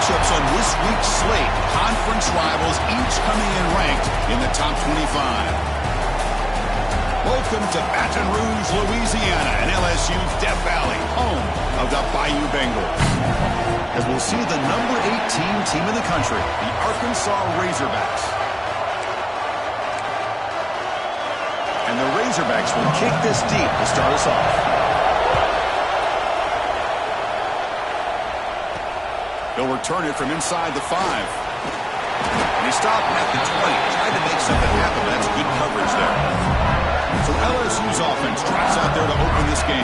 matchups on this week's slate. Conference rivals, each coming in ranked in the top 25. Welcome to Baton Rouge, Louisiana, and LSU's Death Valley, home of the Bayou Bengals. As we'll see the number 18 team in the country, the Arkansas Razorbacks. And the Razorbacks will kick this deep to start us off. He'll return it from inside the 5. And he stopped at the 20. Tried to make something happen. That's good coverage there. So LSU's offense tries out there to open this game.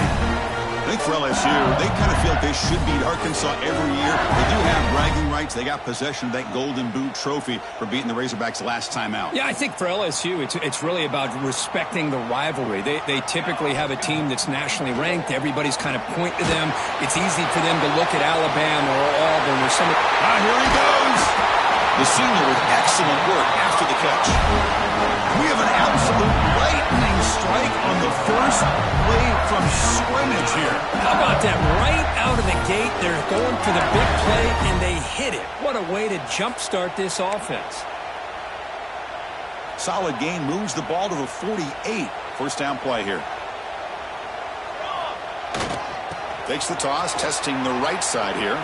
I think for LSU, they kind of feel like they should beat Arkansas every year. They do have bragging rights. They got possession of that Golden Boot trophy for beating the Razorbacks last time out. Yeah, I think for LSU, it's really about respecting the rivalry. They typically have a team that's nationally ranked. Everybody's kind of pointing to them. It's easy for them to look at Alabama or Auburn or somebody. Ah, here he goes. The senior with excellent work after the catch. We have an absolute lightning strike on the first play from scrimmage here. How about that? Right out of the gate, they're going for the big play, and they hit it. What a way to jumpstart this offense. Solid gain, moves the ball to the 48. First down play here. Takes the toss, testing the right side here.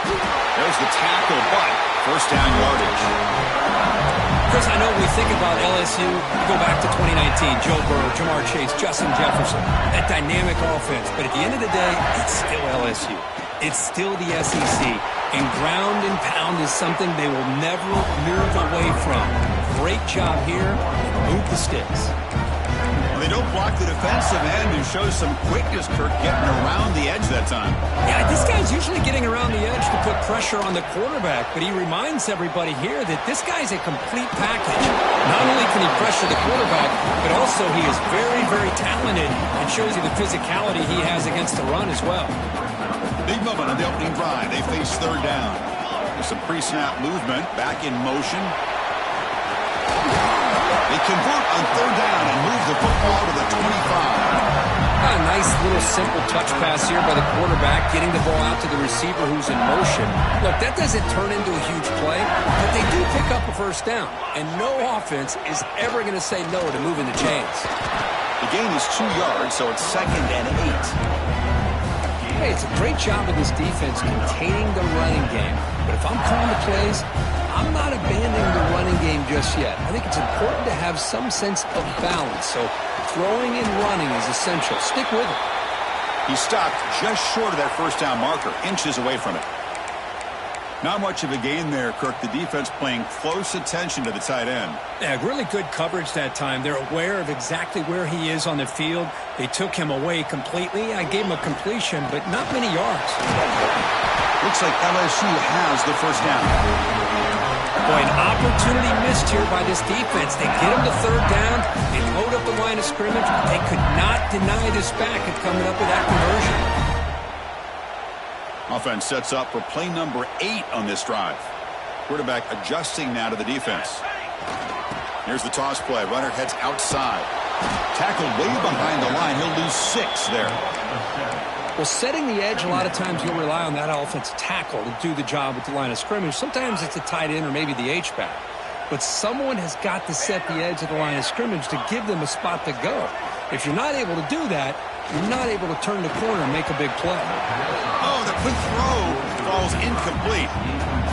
There's the tackle, but first down yardage. Chris, I know we think about LSU, you go back to 2019, Joe Burrow, Jamar Chase, Justin Jefferson, that dynamic offense. But at the end of the day, it's still LSU. It's still the SEC. And ground and pound is something they will never move away from. Great job here. Move the sticks. Well, they don't block the defensive end and show some quickness, Kirk, getting around the edge that time. Yeah, this guy's usually getting around the edge to put pressure on the quarterback, but he reminds everybody here that this guy's a complete package. Not only can he pressure the quarterback, but also he is very, very talented and shows you the physicality he has against the run as well. Big moment on the opening drive. They face third down. There's some pre-snap movement, back in motion. They convert on third down and move the football to the 25. A nice little simple touch pass here by the quarterback, getting the ball out to the receiver who's in motion. Look, that doesn't turn into a huge play, but they do pick up a first down. And no offense is ever going to say no to moving the chains. The gain is 2 yards, so it's 2nd and 8. Hey, it's a great job of this defense containing the running game. But if I'm calling the plays, I'm not abandoning the running game just yet. I think it's important to have some sense of balance. So throwing and running is essential. Stick with it. He stopped just short of that first down marker, inches away from it. Not much of a gain there, Kirk. The defense paying close attention to the tight end. Yeah, really good coverage that time. They're aware of exactly where he is on the field. They took him away completely. I gave him a completion, but not many yards. Looks like LSU has the first down. Boy, an opportunity missed here by this defense. They get him to third down. They load up the line of scrimmage. They could not deny this back of coming up with that conversion. Offense sets up for play number 8 on this drive. Quarterback adjusting now to the defense. Here's the toss play. Runner heads outside. Tackled way behind the line. He'll lose 6 there. Well, setting the edge, a lot of times you'll rely on that offensive tackle to do the job with the line of scrimmage. Sometimes it's a tight end or maybe the H-back. But someone has got to set the edge of the line of scrimmage to give them a spot to go. If you're not able to do that, you're not able to turn the corner and make a big play. Oh, the quick throw falls incomplete.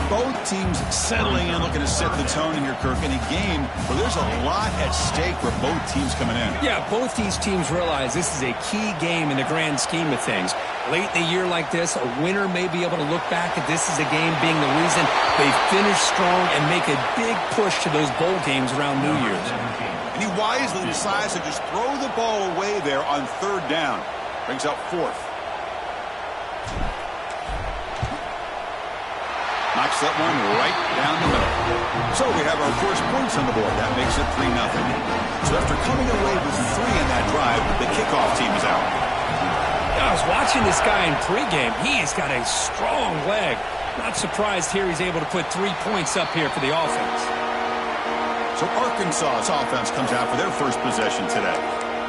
Both teams settling in, looking to set the tone in here, Kirk, in a game where there's a lot at stake for both teams coming in. Yeah, both these teams realize this is a key game in the grand scheme of things. Late in a year like this, a winner may be able to look back at this as a game being the reason they finish strong and make a big push to those bowl games around New Year's. And he wisely decides to just throw the ball away there on third down. Brings up 4th. Knocks that one right down the middle. So we have our first points on the board. That makes it 3-0. So after coming away with 3 in that drive, the kickoff team is out. I was watching this guy in pregame. He has got a strong leg. Not surprised here he's able to put 3 points up here for the offense. So Arkansas's offense comes out for their first possession today.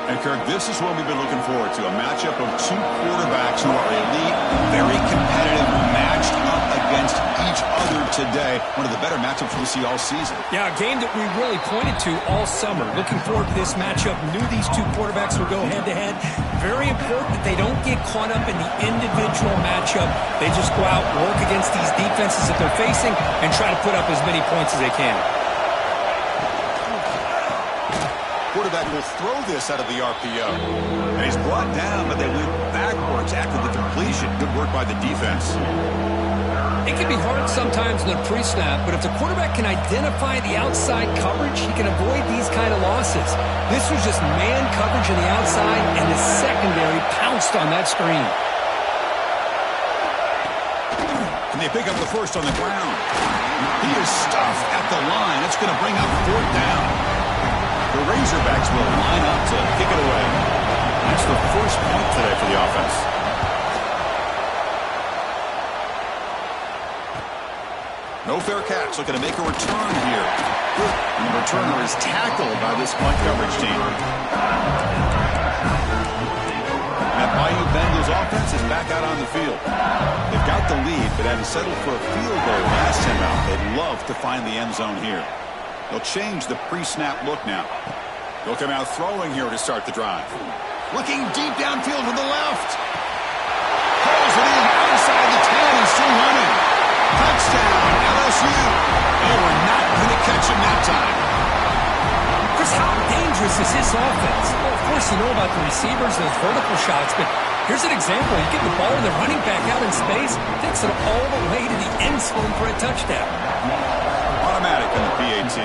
And, Kirk, this is what we've been looking forward to, a matchup of two quarterbacks who are elite, very competitive, matched up against each other today. One of the better matchups we'll see all season. Yeah, a game that we really pointed to all summer. Looking forward to this matchup. Knew these two quarterbacks would go head-to-head. Very important that they don't get caught up in the individual matchup. They just go out, work against these defenses that they're facing, and try to put up as many points as they can. Quarterback will throw this out of the RPO. And he's brought down, but they went backwards after the completion. Good work by the defense. It can be hard sometimes in a pre-snap, but if the quarterback can identify the outside coverage, he can avoid these kind of losses. This was just man coverage on the outside, and the secondary pounced on that screen. And they pick up the first on the ground. He is stuffed at the line. It's going to bring up fourth down. The Razorbacks will line up to kick it away. That's the first point today for the offense. No fair catch, looking to make a return here. And the returner is tackled by this punt coverage team. And that Bayou Bengals offense is back out on the field. They've got the lead, but had to settle for a field goal last time out. They'd love to find the end zone here. They'll change the pre-snap look now. They'll come out throwing here to start the drive. Looking deep downfield to the left. Pulls it in outside the 10 and still running. Touchdown, LSU. They were not going to catch him that time. Chris, how dangerous is this offense? Well, of course, you know about the receivers, those vertical shots, but here's an example. You get the ball and the running back out in space, takes it all the way to the end zone for a touchdown. Automatic in the PAT.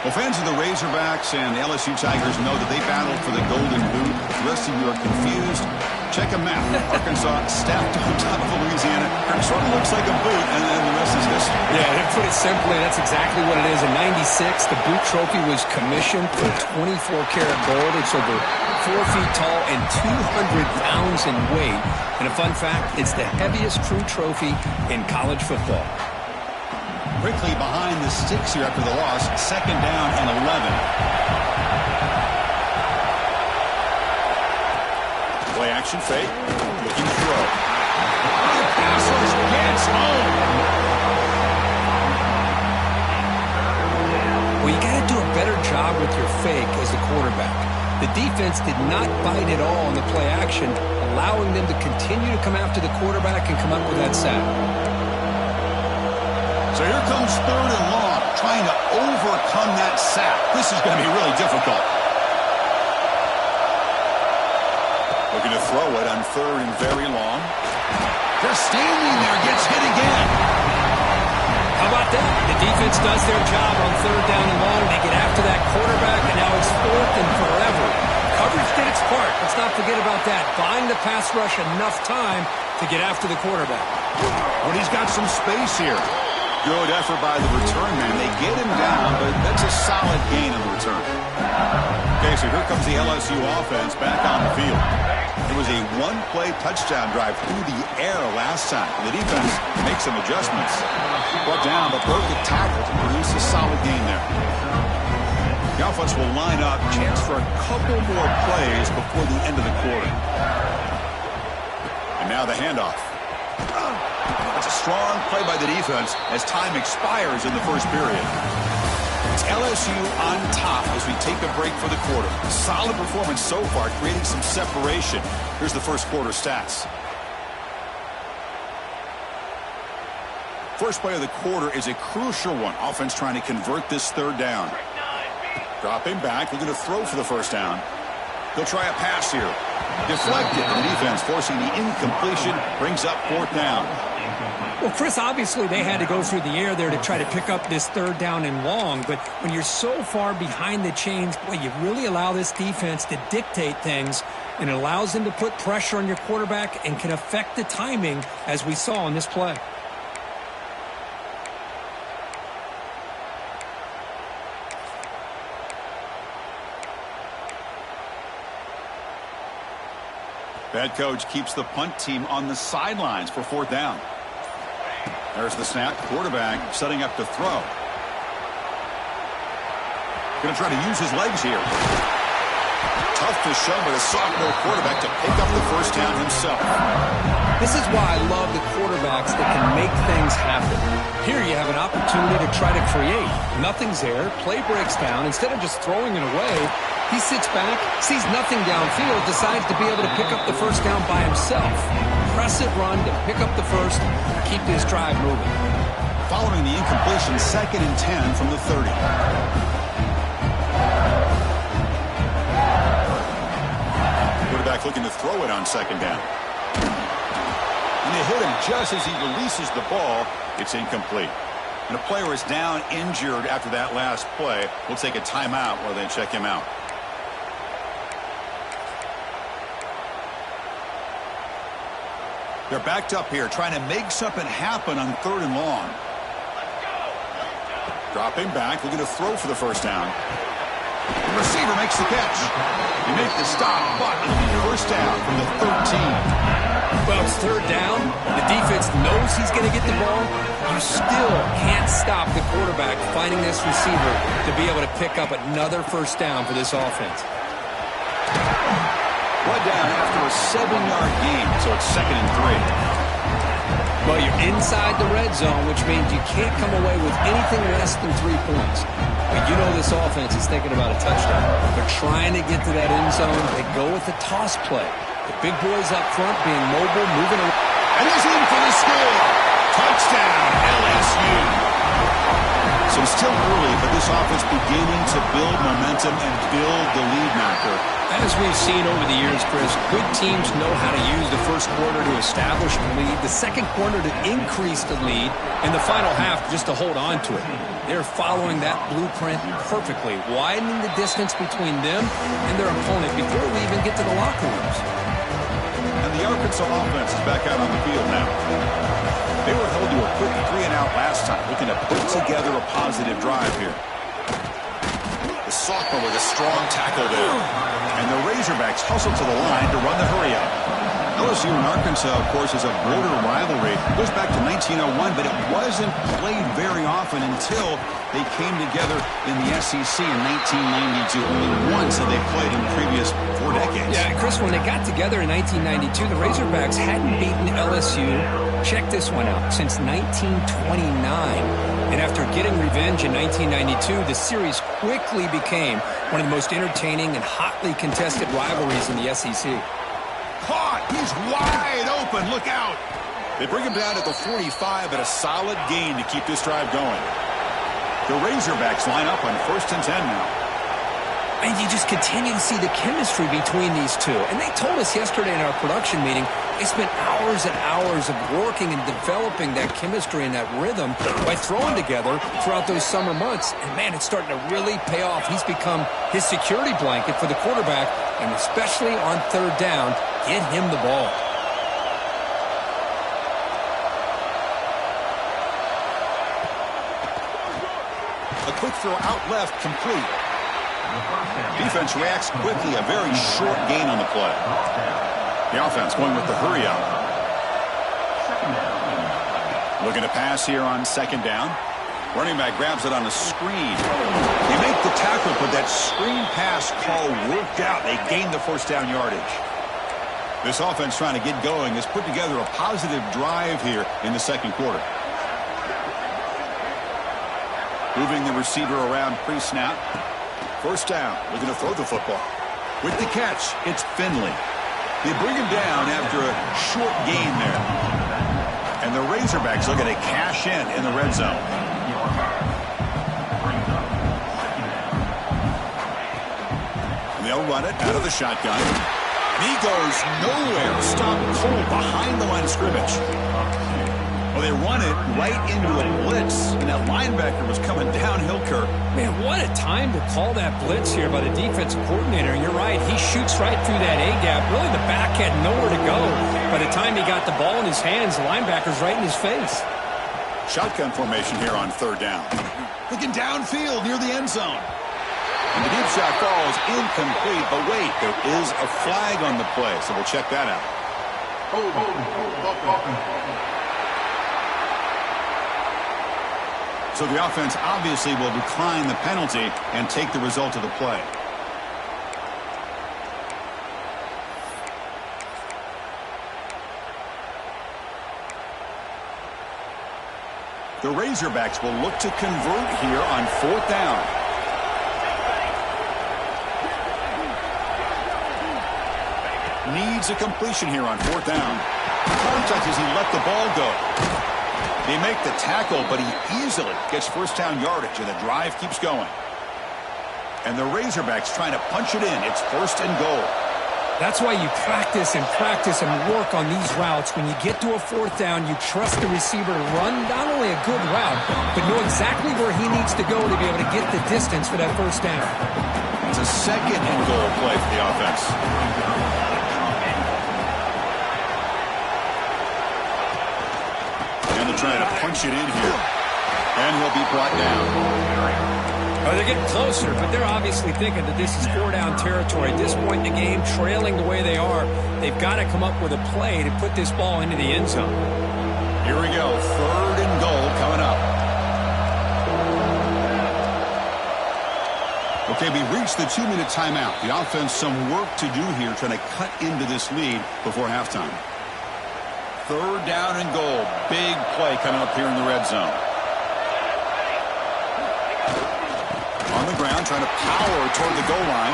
Well, fans of the Razorbacks and the LSU Tigers know that they battled for the Golden Boot. If the rest of you are confused, check a map. Arkansas stacked on top of Louisiana. It sort of looks like a boot, and then the rest is history. Yeah, to put it simply, that's exactly what it is. In '96, the boot trophy was commissioned for 24-karat gold. It's over 4 feet tall and 200 pounds in weight. And a fun fact, it's the heaviest crew trophy in college football. Quickly behind the sticks here after the loss. Second down and 11. Play action fake. Looking to throw. The Passers gets home. Well, you got to do a better job with your fake as the quarterback. The defense did not bite at all on the play action, allowing them to continue to come after the quarterback and come up with that sack. So here comes third and long, trying to overcome that sack. This is going to be really difficult. Looking to throw it on third and very long. Just standing there, gets hit again. How about that? The defense does their job on third down and long. They get after that quarterback, and now it's fourth and forever. Coverage did its part. Let's not forget about that. Buying the pass rush enough time to get after the quarterback. When he's got some space here. Good effort by the return man. They get him down, but that's a solid gain on the return. Okay, so here comes the LSU offense back on the field. It was a one-play touchdown drive through the air last time. The defense makes some adjustments. Brought down, but broke the tackle to produce a solid gain there. The offense will line up. Chance for a couple more plays before the end of the quarter. And now the handoff. It's a strong play by the defense as time expires in the first period. It's LSU on top as we take a break for the quarter. Solid performance so far, creating some separation. Here's the first quarter stats. First play of the quarter is a crucial one. Offense trying to convert this third down. Dropping back, looking to throw for the first down. He'll try a pass here. Deflected. The defense forcing the incompletion, brings up fourth down. Well, Chris, obviously they had to go through the air there to try to pick up this third down and long, but when you're so far behind the chains, boy, you really allow this defense to dictate things, and it allows them to put pressure on your quarterback and can affect the timing, as we saw in this play. Head coach keeps the punt team on the sidelines for fourth down. There's the snap. Quarterback setting up to throw. Going to try to use his legs here. Tough to show by the sophomore quarterback to pick up the first down himself. This is why I love the quarterbacks that can make things happen. Here you have an opportunity to try to create. Nothing's there. Play breaks down. Instead of just throwing it away, he sits back, sees nothing downfield, decides to be able to pick up the first down by himself. Press it, run to pick up the first, keep this drive moving. Following the incompletion, 2nd and 10 from the 30. Quarterback looking to throw it on 2nd down. And they hit him just as he releases the ball. It's incomplete. And a player is down injured after that last play. We'll take a timeout while they check him out. They're backed up here trying to make something happen on 3rd and long. Dropping back, looking to throw for the first down. The receiver makes the catch. They make the stop, but it'll be first down from the 13. Well, it's 3rd down. The defense knows he's going to get the ball. You still can't stop the quarterback finding this receiver to be able to pick up another first down for this offense. One down after a 7-yard gain, so it's 2nd and 3. Well, you're inside the red zone, which means you can't come away with anything less than 3 points. But you know this offense is thinking about a touchdown. They're trying to get to that end zone. They go with the toss play. The big boys up front being mobile, moving around. And he's in for the score. Touchdown, LSU. So it's still early, but this offense beginning to build momentum and build the lead marker. As we've seen over the years, Chris, good teams know how to use the first quarter to establish the lead, the second quarter to increase the lead, and the final half just to hold on to it. They're following that blueprint perfectly, widening the distance between them and their opponent before we even get to the locker rooms. And the Arkansas offense is back out on the field now. They were held to a quick 3-and-out last time, looking to put together a positive drive here. The sophomore with a strong tackle there. And the Razorbacks hustle to the line to run the hurry-up. LSU and Arkansas, of course, is a border rivalry. It goes back to 1901, but it wasn't played very often until they came together in the SEC in 1992. Only once had they played in the previous 4 decades. Yeah, Chris, when they got together in 1992, the Razorbacks hadn't beaten LSU, check this one out, since 1929. And after getting revenge in 1992, the series quickly became one of the most entertaining and hotly contested rivalries in the SEC. Caught! He's wide open! Look out! They bring him down at the 45, but a solid gain to keep this drive going. The Razorbacks line up on 1st and 10 now. And you just continue to see the chemistry between these two. And they told us yesterday in our production meeting, they spent hours and hours of working and developing that chemistry and that rhythm by throwing together throughout those summer months. And, man, it's starting to really pay off. He's become his security blanket for the quarterback, and especially on 3rd down, get him the ball. A quick throw out left, complete. Defense reacts quickly, a very short gain on the play. The offense going with the hurry-up. Looking to pass here on 2nd down. Running back grabs it on a screen. They make the tackle, but that screen pass call worked out. They gained the first down yardage. This offense trying to get going has put together a positive drive here in the 2nd quarter. Moving the receiver around pre-snap. First down, looking to throw the football. With the catch, it's Finley. They bring him down after a short gain there. And the Razorbacks looking to cash in the red zone. And they'll run it out of the shotgun. And he goes nowhere. Stopped cold behind the line of scrimmage. Well, they run it right into a blitz, and that linebacker was coming downhill, Kirk. Man, what a time to call that blitz here by the defensive coordinator. And you're right, he shoots right through that A-gap. Really, the back had nowhere to go. By the time he got the ball in his hands, the linebacker's right in his face. Shotgun formation here on 3rd down. Looking downfield near the end zone. And the deep shot falls incomplete, but wait, there is a flag on the play, so we'll check that out. So the offense obviously will decline the penalty and take the result of the play. The Razorbacks will look to convert here on 4th down. Needs a completion here on 4th down. Contact as he let the ball go. They make the tackle, but he easily gets first down yardage, and the drive keeps going. And the Razorbacks trying to punch it in. It's 1st and goal. That's why you practice and work on these routes. When you get to a 4th down, you trust the receiver to run not only a good route, but know exactly where he needs to go to be able to get the distance for that first down. It's a 2nd and goal play for the offense. And they're trying to punch it in here. And he'll be brought down. Oh, they're getting closer, but they're obviously thinking that this is 4-down territory. At this point in the game, trailing the way they are, they've got to come up with a play to put this ball into the end zone. Here we go. 3rd and goal coming up. Okay, we reached the 2-minute timeout. The offense some work to do here, trying to cut into this lead before halftime. 3rd down and goal. Big play coming up here in the red zone. On the ground, trying to power toward the goal line.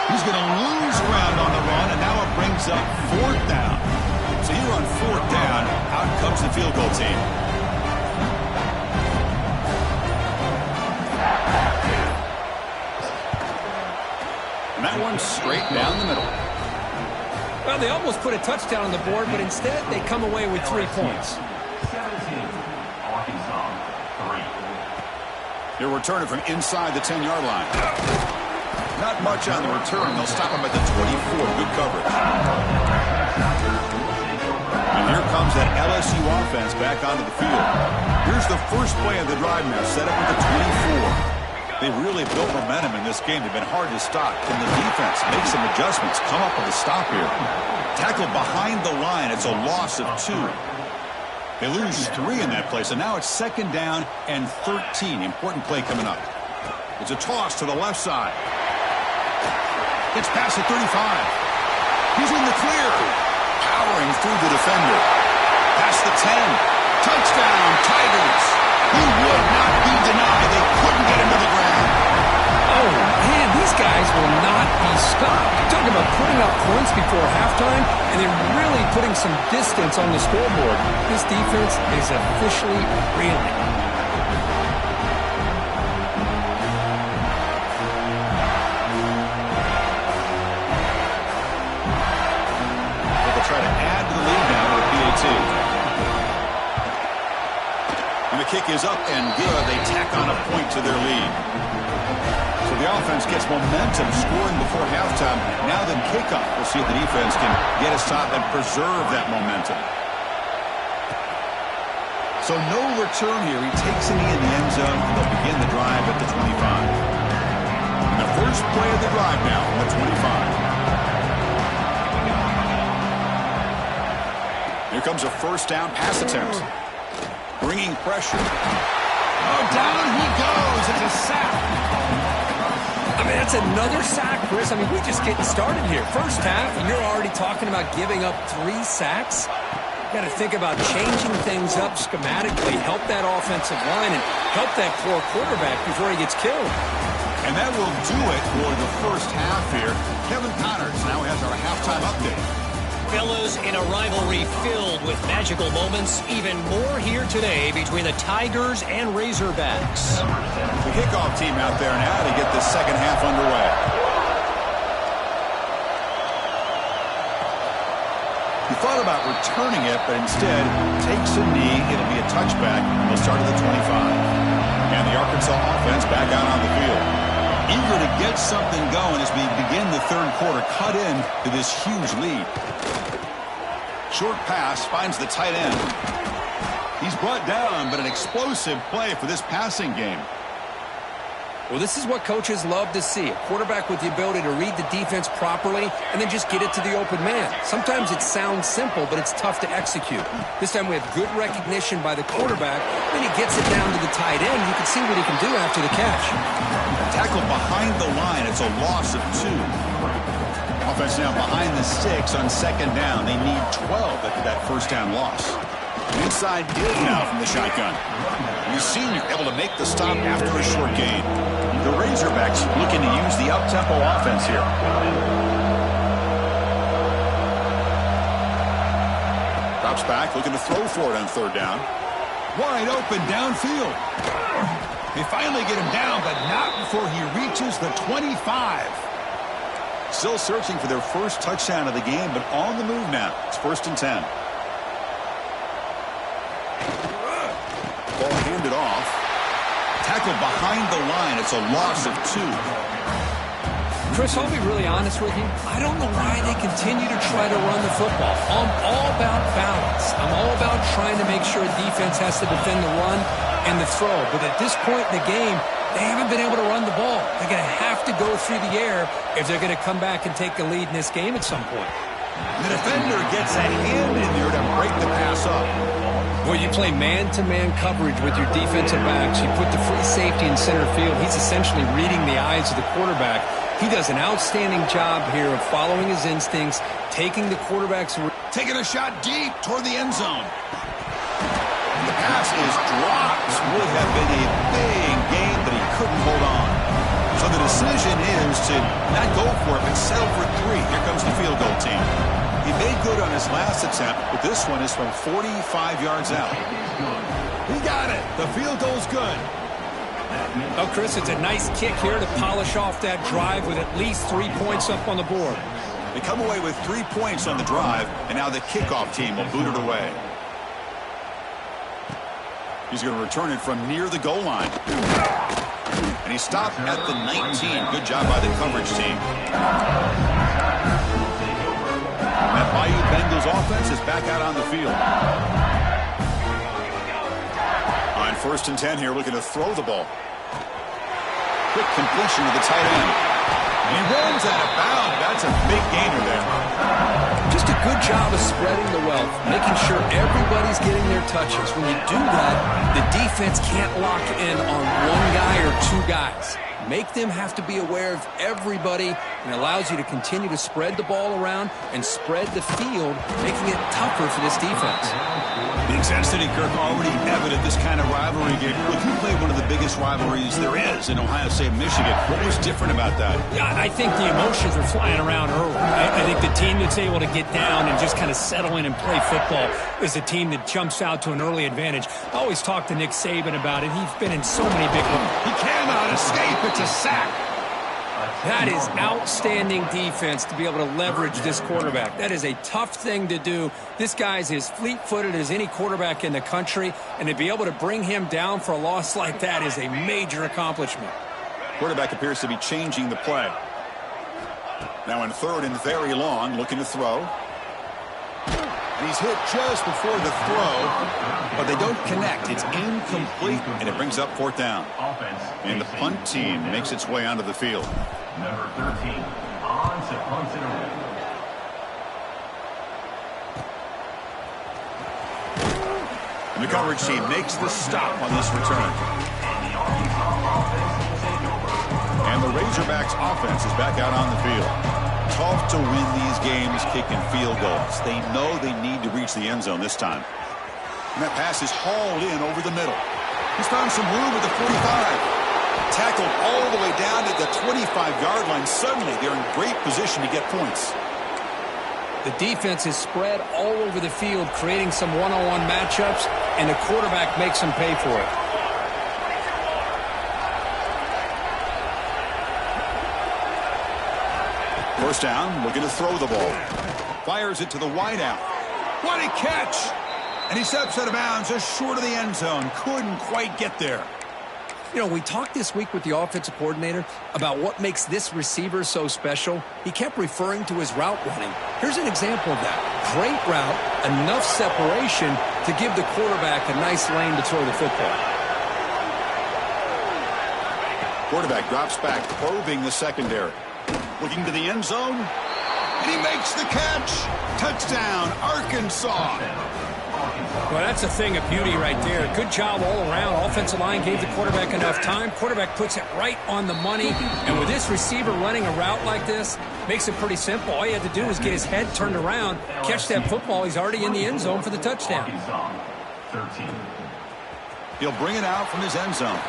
He's going to lose ground on the run, and now it brings up 4th down. So here on 4th down, out comes the field goal team. And that one's straight down the middle. Well, they almost put a touchdown on the board, but instead they come away with 3 points. He'll return it from inside the 10-yard line. Not much on the return. They'll stop him at the 24. Good coverage. And here comes that LSU offense back onto the field. Here's the first play of the drive now, set up at the 24. They've really built momentum in this game. They've been hard to stop. Can the defense make some adjustments, come up with a stop here? Tackled behind the line. It's a loss of 2. They lose 3 in that play, so now it's 2nd down and 13. Important play coming up. It's a toss to the left side. Gets past the 35. He's in the clear. Powering through the defender. Past the 10. Touchdown, Tigers. He would not be denied. They couldn't get him to the ground. Oh, man, these guys will not be stopped. Talking about putting up points before halftime, and then really putting some distance on the scoreboard. This defense is officially reeling. They'll try to add to the lead now with PAT. And the kick is up and good. They tack on a point to their lead. So the offense gets momentum scoring before halftime. Now the kickoff. We'll see if the defense can get a stop and preserve that momentum. So no return here. He takes a knee in the end zone, and they'll begin the drive at the 25. And the first play of the drive now on the 25. Here comes a first down pass attempt. Bringing pressure. Oh, down he goes. It's a sack. I mean, that's another sack, Chris. I mean, we're just getting started here. First half, and you're already talking about giving up 3 sacks. Got to think about changing things up schematically, help that offensive line, and help that poor quarterback before he gets killed. And that will do it for the first half here. Kevin Connors now has our halftime update. Fellas, in a rivalry filled with magical moments, even more here today between the Tigers and Razorbacks. The kickoff team out there now to get the second half underway. He thought about returning it, but instead takes a knee. It'll be a touchback. They'll start at the 25. And the Arkansas offense back out on the field. Eager to get something going as we begin the third quarter. Cut in to this huge lead. Short pass finds the tight end. He's brought down, but an explosive play for this passing game. Well, this is what coaches love to see. A quarterback with the ability to read the defense properly and then just get it to the open man. Sometimes it sounds simple, but it's tough to execute. This time we have good recognition by the quarterback. Then he gets it down to the tight end. You can see what he can do after the catch. Tackle behind the line. It's a loss of 2. Offense now behind the 6 on second down. They need 12 after that first down loss. Inside give now from the shotgun. The senior able to make the stop after a short gain. The Razorbacks looking to use the up-tempo offense here. Drops back, looking to throw for it on third down. Wide open downfield. They finally get him down, but not before he reaches the 25. Still searching for their first touchdown of the game, but on the move now. It's 1st and 10. Ball handed off. Tackle behind the line. It's a loss of 2. Chris, I'll be really honest with you. I don't know why they continue to try to run the football. I'm all about balance. I'm all about trying to make sure defense has to defend the run and the throw. But at this point in the game, they haven't been able to run the ball. They're going to have to go through the air if they're going to come back and take the lead in this game at some point. The defender gets a hand in there to break the pass up. Well, you play man-to-man coverage with your defensive backs. You put the free safety in center field. He's essentially reading the eyes of the quarterback. He does an outstanding job here of following his instincts, taking the quarterback's... Taking a shot deep toward the end zone. The pass is dropped. Would have been a big gain, but he couldn't hold on. So the decision is to not go for it, but settle for 3. Here comes the field goal team. He made good on his last attempt, but this one is from 45 yards out. He got it. The field goal's good. Oh, Chris, it's a nice kick here to polish off that drive with at least 3 points up on the board. They come away with 3 points on the drive, and now the kickoff team will boot it away. He's going to return it from near the goal line. And he stopped at the 19. Good job by the coverage team. That Bayou Bengals offense is back out on the field. On 1st and 10 here, looking to throw the ball. Quick completion to the tight end. And he runs out of bounds. That's a big gainer there. Just a good job of spreading the wealth, making sure everybody's getting their touches. When you do that, the defense can't lock in on 1 guy or 2 guys. Make them have to be aware of everybody, and allows you to continue to spread the ball around and spread the field, making it tougher for this defense. The intensity, Kirk, already evident this kind of rivalry game. Look, you played one of the biggest rivalries there is in Ohio State, Michigan. What was different about that? Yeah, I think the emotions are flying around early. I think the team that's able to get down and just kind of settle in and play football is the team that jumps out to an early advantage. I always talk to Nick Saban about it. He's been in so many big ones. He cannot escape. It's a sack. That is outstanding defense to be able to leverage this quarterback. That is a tough thing to do. This guy's as fleet-footed as any quarterback in the country, and to be able to bring him down for a loss like that is a major accomplishment. Quarterback appears to be changing the play. Now in 3rd and very long, looking to throw. And he's hit just before the throw, but they don't connect. It's incomplete, and it brings up 4th down. And the punt team makes its way onto the field. Number 13, on to punt it away. And the coverage team makes the stop on this return. And the Razorbacks offense is back out on the field. Tough to win these games kicking field goals. They know they need to reach the end zone this time. And that pass is hauled in over the middle. He's found some room at the 45. Tackled all the way down to the 25-yard line. Suddenly, they're in great position to get points. The defense is spread all over the field, creating some one-on-one matchups, and the quarterback makes them pay for it. First down, looking to throw the ball. Fires it to the wideout. What a catch! And he steps out of bounds just short of the end zone. Couldn't quite get there. You know, we talked this week with the offensive coordinator about what makes this receiver so special. He kept referring to his route running. Here's an example of that. Great route, enough separation to give the quarterback a nice lane to throw the football. Quarterback drops back, probing the secondary. Looking to the end zone. And he makes the catch. Touchdown, Arkansas. Well, that's a thing of beauty right there. Good job all around. Offensive line gave the quarterback enough time. Quarterback puts it right on the money. And with this receiver running a route like this, makes it pretty simple. All you have to do is get his head turned around, catch that football. He's already in the end zone for the touchdown. He'll bring it out from his end zone.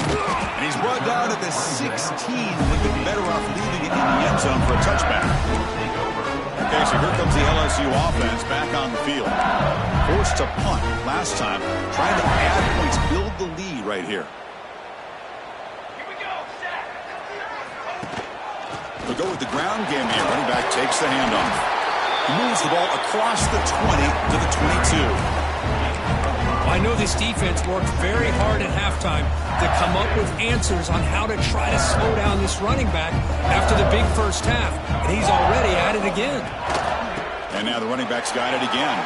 And he's brought down at the 16. Would be better off leaving it in the end zone for a touchback. Okay, so here comes the LSU offense back on the field. Forced to punt last time. Trying to add points, build the lead right here. We'll go with the ground game here. Running back takes the handoff. He moves the ball across the 20 to the 22. I know this defense worked very hard at halftime to come up with answers on how to try to slow down this running back after the big first half. And he's already at it again. And now the running back's got it again.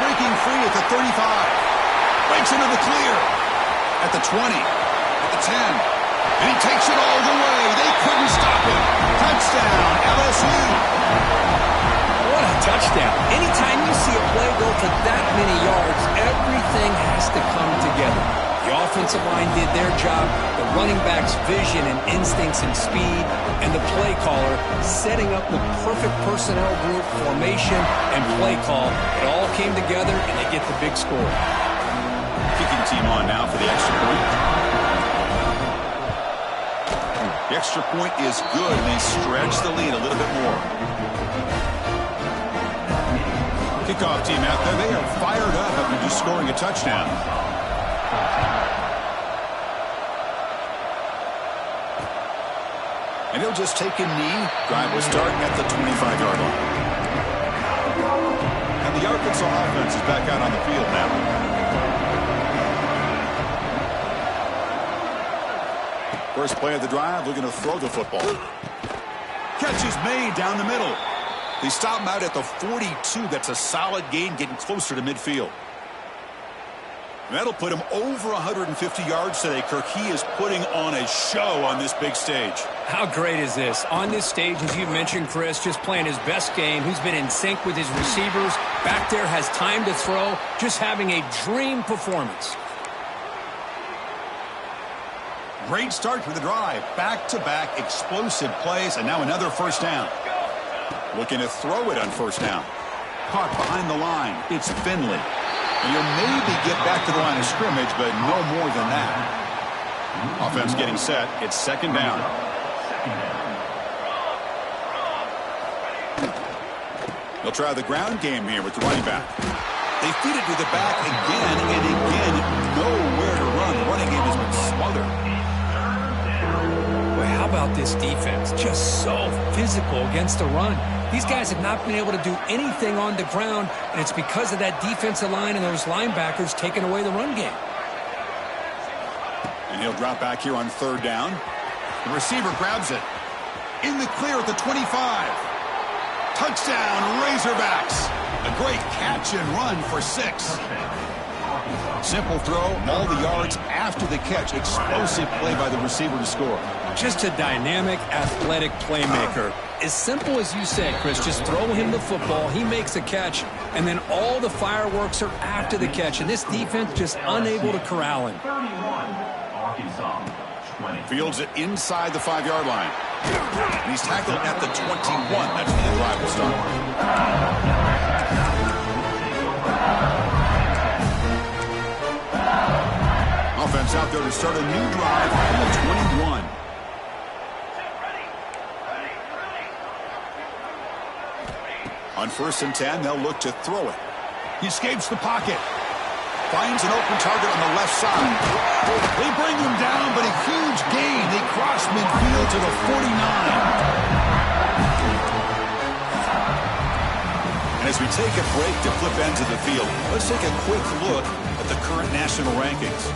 Breaking free at the 35. Breaks into the clear. At the 20. At the 10. And he takes it all the way. They couldn't stop him. Touchdown, LSU. What a touchdown. Anytime you see a play go for that many yards, everything has to come together. The offensive line did their job, the running back's vision and instincts and speed, and the play caller setting up the perfect personnel group, formation, and play call. It all came together, and they get the big score. Kicking team on now for the extra point. The extra point is good, and they stretch the lead a little bit more. Kickoff team out there. They are fired up after just scoring a touchdown. And he'll just take a knee. Drive will start at the 25-yard line. And the Arkansas offense is back out on the field now. First play of the drive, looking to throw the football. Catch is made down the middle. They stop him out at the 42. That's a solid gain, getting closer to midfield. And that'll put him over 150 yards today, Kirk. He is putting on a show on this big stage. How great is this? On this stage, as you mentioned, Chris, just playing his best game. He's been in sync with his receivers. Back there, has time to throw. Just having a dream performance. Great start for the drive. Back-to-back explosive plays, and now another first down. Looking to throw it on first down. Caught behind the line. It's Finley. And you'll maybe get back to the line of scrimmage, but no more than that. Offense getting set. It's second down. They'll try the ground game here with the running back. They feed it to the back again and again. Nowhere to run. The running game has been smothered. Boy, how about this defense? Just so physical against the run. These guys have not been able to do anything on the ground, and it's because of that defensive line and those linebackers taking away the run game. And he'll drop back here on third down. The receiver grabs it. In the clear at the 25. Touchdown, Razorbacks. A great catch and run for 6. Simple throw, all the yards after the catch. Explosive play by the receiver to score. Just a dynamic, athletic playmaker. As simple as you said, Chris, just throw him the football, he makes a catch, and then all the fireworks are after the catch, and this defense just unable to corral him. Fields it inside the 5-yard line. And he's tackled at the 21. That's when the drive will start. Offense out there to start a new drive from the 21. On 1st and 10, they'll look to throw it. He escapes the pocket. Finds an open target on the left side. They bring him down, but a huge gain. They cross midfield to the 49. And as we take a break to flip ends of the field, let's take a quick look at the current national rankings.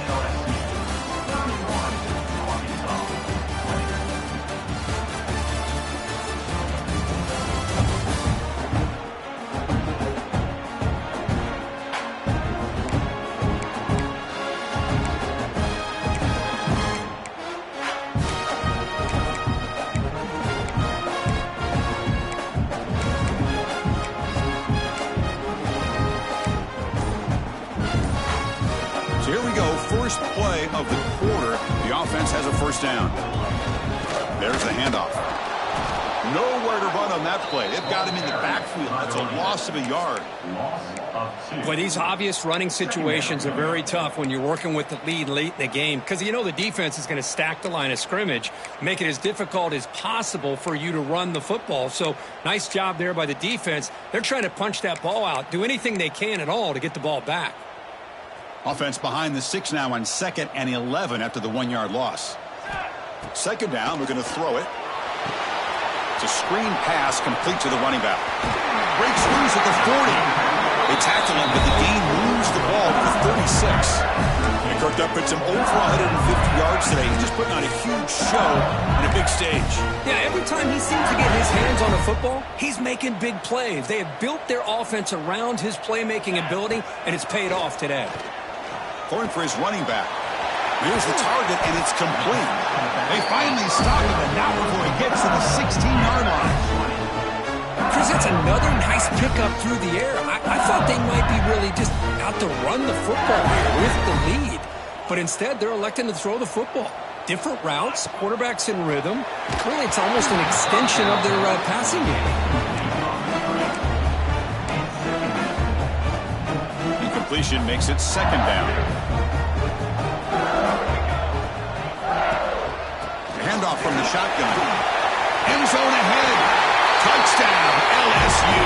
of the quarter. The offense has a first down. There's the handoff. Nowhere to run on that play. They've got him in the backfield. That's a loss of a yard. But these obvious running situations are very tough when you're working with the lead late in the game, because you know the defense is going to stack the line of scrimmage, make it as difficult as possible for you to run the football. So nice job there by the defense. They're trying to punch that ball out, do anything they can at all to get the ball back. Offense behind the 6 now on 2nd and 11 after the 1-yard loss. Second down, we're going to throw it. It's a screen pass complete to the running back. Breaks loose at the 40. They tackle him, but the gain moves the ball to the 36. And Kirk puts him over 150 yards today. He's just putting on a huge show on a big stage. Yeah, every time he seems to get his hands on a football, he's making big plays. They have built their offense around his playmaking ability, and it's paid off today. Going for his running back. Here's the target, and it's complete. They finally stop him, and now before he gets to the 16-yard line. Chris, that's another nice pickup through the air. I thought they might be really just out to run the football here with the lead. But instead, they're electing to throw the football. Different routes, quarterbacks in rhythm. Really, it's almost an extension of their passing game. Incompletion makes it second down. Handoff from the shotgun. End zone ahead. Touchdown, LSU.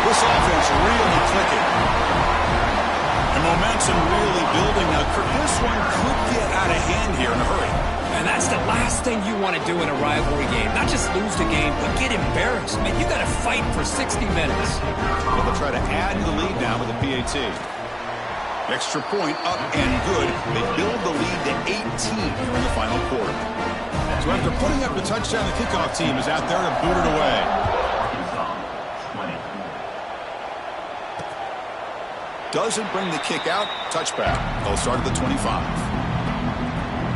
This offense really clicking. The momentum really building. Now, this one could get out of hand here in a hurry. And that's the last thing you want to do in a rivalry game. Not just lose the game, but get embarrassed. Man, you got to fight for 60 minutes. Well, they'll try to add to the lead now with a PAT. Extra point up and good. They build the lead to 18 here in the final quarter. So after putting up the touchdown, the kickoff team is out there to boot it away. Doesn't bring the kick out. Touchback. They'll start at the 25.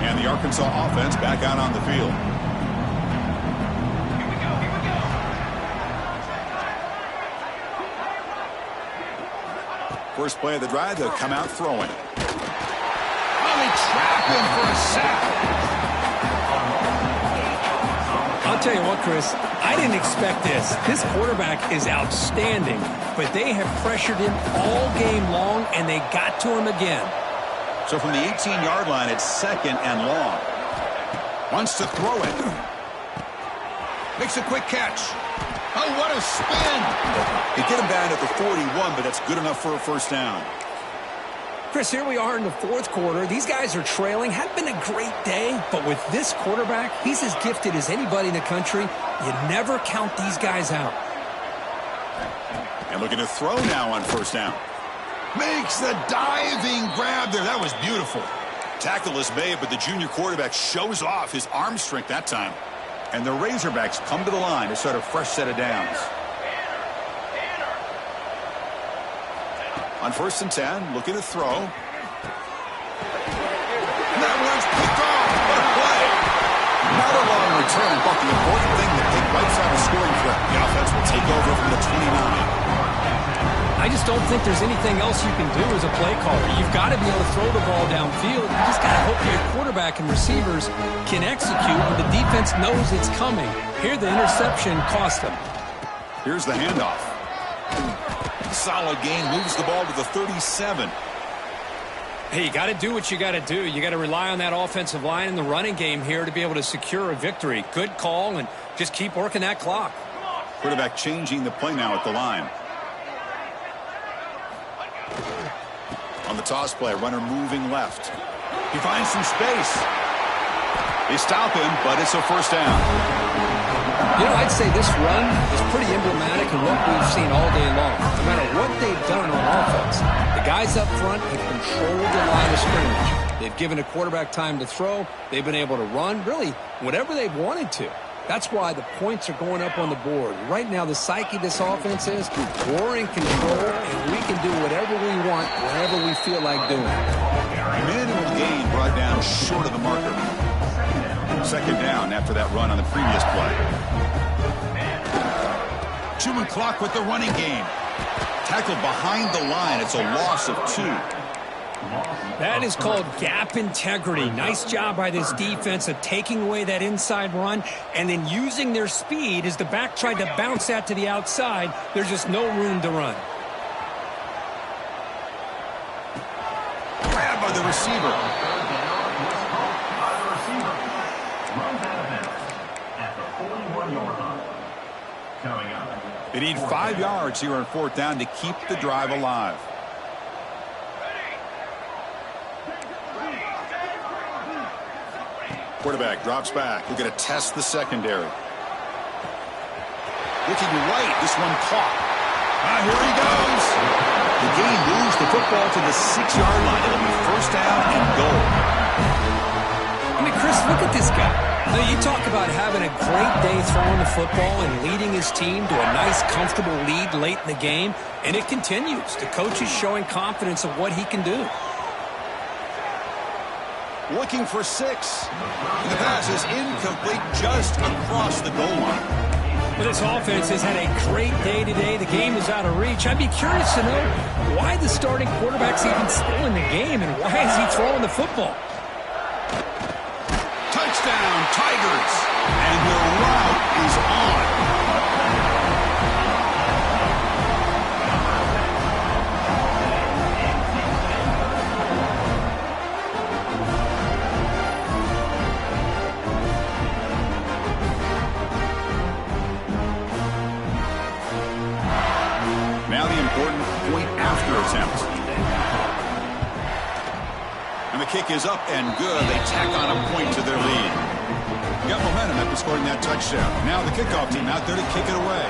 And the Arkansas offense back out on the field. First play of the drive, they'll come out throwing. Oh, they trap him for a sack. I'll tell you what, Chris, I didn't expect this. This quarterback is outstanding, but they have pressured him all game long, and they got to him again. So from the 18-yard line, it's second and long. Wants to throw it. Makes a quick catch. Oh, what a spin. They get him down at the 41, but that's good enough for a first down. Chris, here we are in the fourth quarter. These guys are trailing. Hadn't been a great day, but with this quarterback, he's as gifted as anybody in the country. You never count these guys out. And looking to throw now on first down. Makes the diving grab there. That was beautiful. Tackle is made, but the junior quarterback shows off his arm strength that time. And the Razorbacks come to the line to start a fresh set of downs. On 1st and 10, looking to throw. That one's picked off. What a play. Not a long return, but the important thing that they wipes out a scoring threat. The offense will take over from the 29. I just don't think there's anything else you can do as a play caller. You've got to be able to throw the ball downfield. You just got to hope your quarterback and receivers can execute when the defense knows it's coming. Here, the interception cost them. Here's the handoff. Solid gain, moves the ball to the 37. Hey, you got to do what you got to do. You got to rely on that offensive line in the running game here to be able to secure a victory. Good call, and just keep working that clock. Quarterback changing the play now at the line. On the toss play, runner moving left. He finds some space. They stop him, but it's a first down. You know, I'd say this run is pretty emblematic of what we've seen all day long. No matter what they've done on offense, the guys up front have controlled the line of scrimmage. They've given a quarterback time to throw. They've been able to run, really, whatever they've wanted to. That's why the points are going up on the board. Right now, the psyche of this offense is we're in control, and we can do whatever we want, whenever we feel like doing it. Manual gain brought down short of the marker. Second down after that run on the previous play. Chewing clock with the running game. Tackled behind the line. It's a loss of 2. That is called gap integrity. Nice job by this defense of taking away that inside run and then using their speed as the back tried to bounce that to the outside. There's just no room to run. Grab by the receiver. They need 5 yards here on 4th down to keep the drive alive. Quarterback drops back. We're going to test the secondary. Looking right. This one caught. Here he goes. The game moves the football to the 6-yard line. It'll be 1st down and goal. I mean, Chris, look at this guy. Now, you talk about having a great day throwing the football and leading his team to a nice, comfortable lead late in the game, and it continues. The coach is showing confidence of what he can do. Looking for 6. And the pass is incomplete just across the goal line. But this offense has had a great day today. The game is out of reach. I'd be curious to know why the starting quarterback's even still in the game and why is he throwing the football? Touchdown, Tigers. And the route is on. Now the important point after attempt. And the kick is up and good. They tack on a point to their lead. Got momentum after scoring that touchdown. Now the kickoff team out there to kick it away.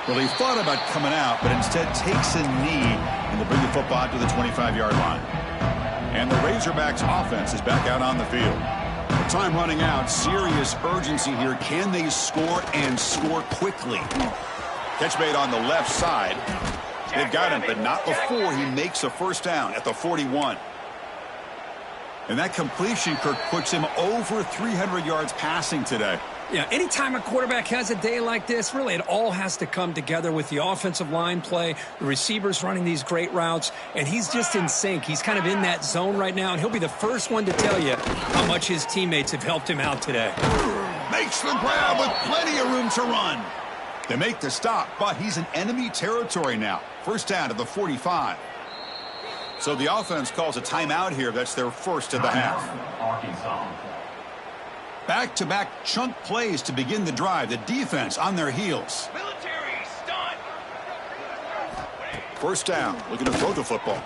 Well, he thought about coming out, but instead takes a knee and to bring the football to the 25-yard line. And the Razorbacks offense is back out on the field. Time running out. Serious urgency here. Can they score and score quickly? Catch made on the left side. They've got him, but not before he makes a 1st down at the 41. And that completion, Kirk, puts him over 300 yards passing today. Yeah, anytime a quarterback has a day like this, really it all has to come together with the offensive line play, the receivers running these great routes, and he's just in sync. He's kind of in that zone right now, and he'll be the first one to tell you how much his teammates have helped him out today. Makes the grab with plenty of room to run. They make the stop, but he's in enemy territory now. 1st down to the 45. So the offense calls a timeout here. That's their first of the half. Back-to-back chunk plays to begin the drive. The defense on their heels. 1st down. Looking to throw the football.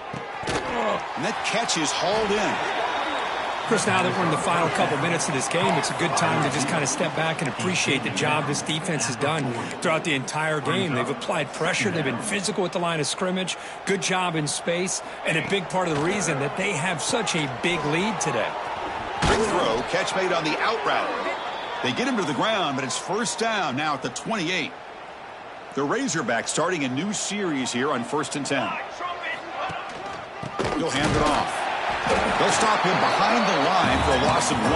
And that catch is hauled in. Chris, now that we're in the final couple minutes of this game, it's a good time to just kind of step back and appreciate the job this defense has done throughout the entire game. They've applied pressure. They've been physical at the line of scrimmage. Good job in space. And a big part of the reason that they have such a big lead today. Quick throw, catch made on the out route. They get him to the ground, but it's 1st down now at the 28. The Razorbacks starting a new series here on 1st and 10. He'll hand it off. They'll stop him behind the line for a loss of 1.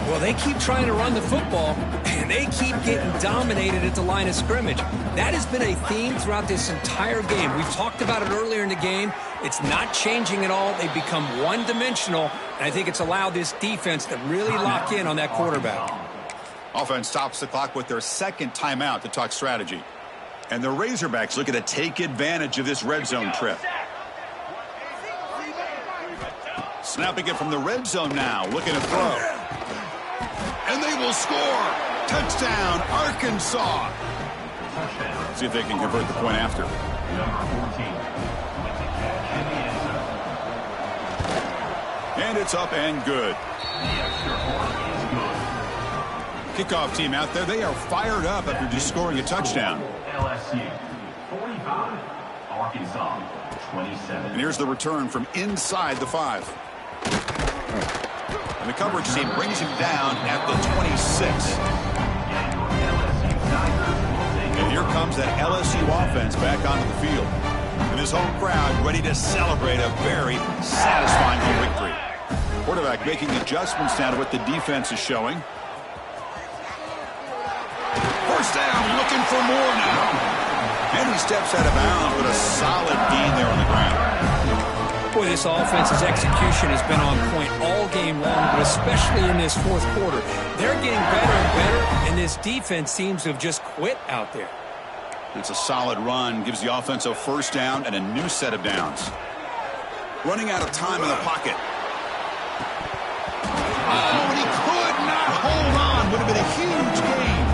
Well, they keep trying to run the football, and they keep getting dominated at the line of scrimmage. That has been a theme throughout this entire game. We've talked about it earlier in the game. It's not changing at all. They've become one-dimensional, and I think it's allowed this defense to really lock in on that quarterback. Offense stops the clock with their 2nd timeout to talk strategy. And the Razorbacks looking to take advantage of this red zone trip. Snapping it from the red zone now, looking to throw. And they will score. Touchdown, Arkansas. See if they can convert the point after. And it's up and good. Kickoff team out there, they are fired up after just scoring a touchdown. LSU 45, Arkansas 27. And here's the return from inside the 5. And the coverage team brings him down at the 26. And here comes that LSU offense back onto the field. And his home crowd ready to celebrate a very satisfying home victory. Quarterback making adjustments now to what the defense is showing. 1st down, looking for more now. And he steps out of bounds, but a solid gain there on the ground. Boy, this offense's execution has been on point all game long, but especially in this fourth quarter. They're getting better and better, and this defense seems to have just quit out there. It's a solid run, gives the offense a first down and a new set of downs. Running out of time in the pocket. Oh, and he could not hold on. Would have been a huge gain.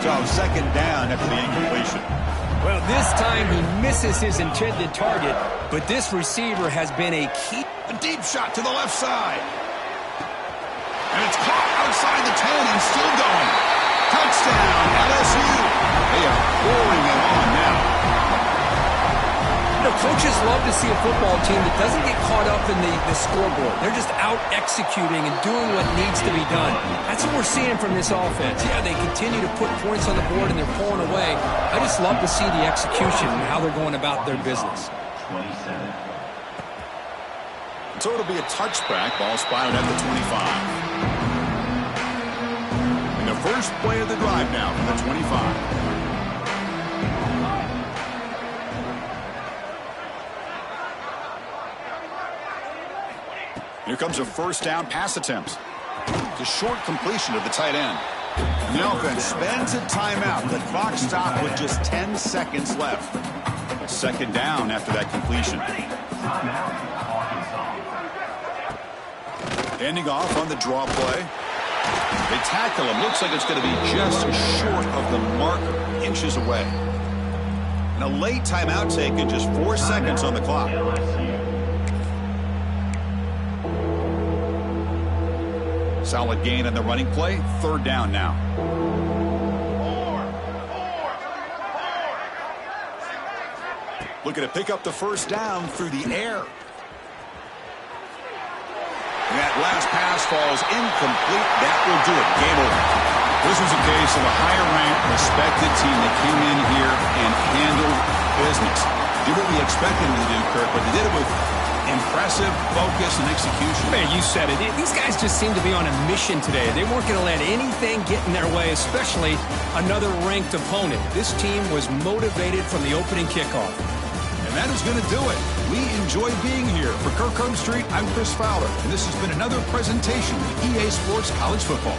So second down after the incompletion. Well, this time he misses his intended target, but this receiver has been a key. A deep shot to the left side. And it's caught outside the 10 and still going. Touchdown, LSU. They are pouring it on now. You know, coaches love to see a football team that doesn't get caught up in the scoreboard. They're just out executing and doing what needs to be done. That's what we're seeing from this offense. Yeah, they continue to put points on the board and they're pulling away. I just love to see the execution and how they're going about their business. 27. So it'll be a touchback. Ball spotted at the 25. And the first play of the drive now from the 25. Here comes a first down pass attempt. It's a short completion of the tight end. And the offense spends a timeout. The clock stopped with just 10 seconds left. Second down after that completion. Ending off on the draw play. They tackle him. Looks like it's going to be just short of the marker, inches away. And a late timeout taken, just 4 seconds on the clock. Solid gain on the running play. Third down now. Looking to pick up the first down through the air. And that last pass falls incomplete. That will do it. Game over. This was a case of a higher-ranked, respected team that came in here and handled business. Did what we expected them to do, Kirk, but they did it with impressive focus and execution. Man, you said it. These guys just seem to be on a mission today. They weren't going to let anything get in their way, especially another ranked opponent. This team was motivated from the opening kickoff. And that is going to do it. We enjoy being here. For Kirk Herbstreit, I'm Chris Fowler, and this has been another presentation of EA Sports College Football.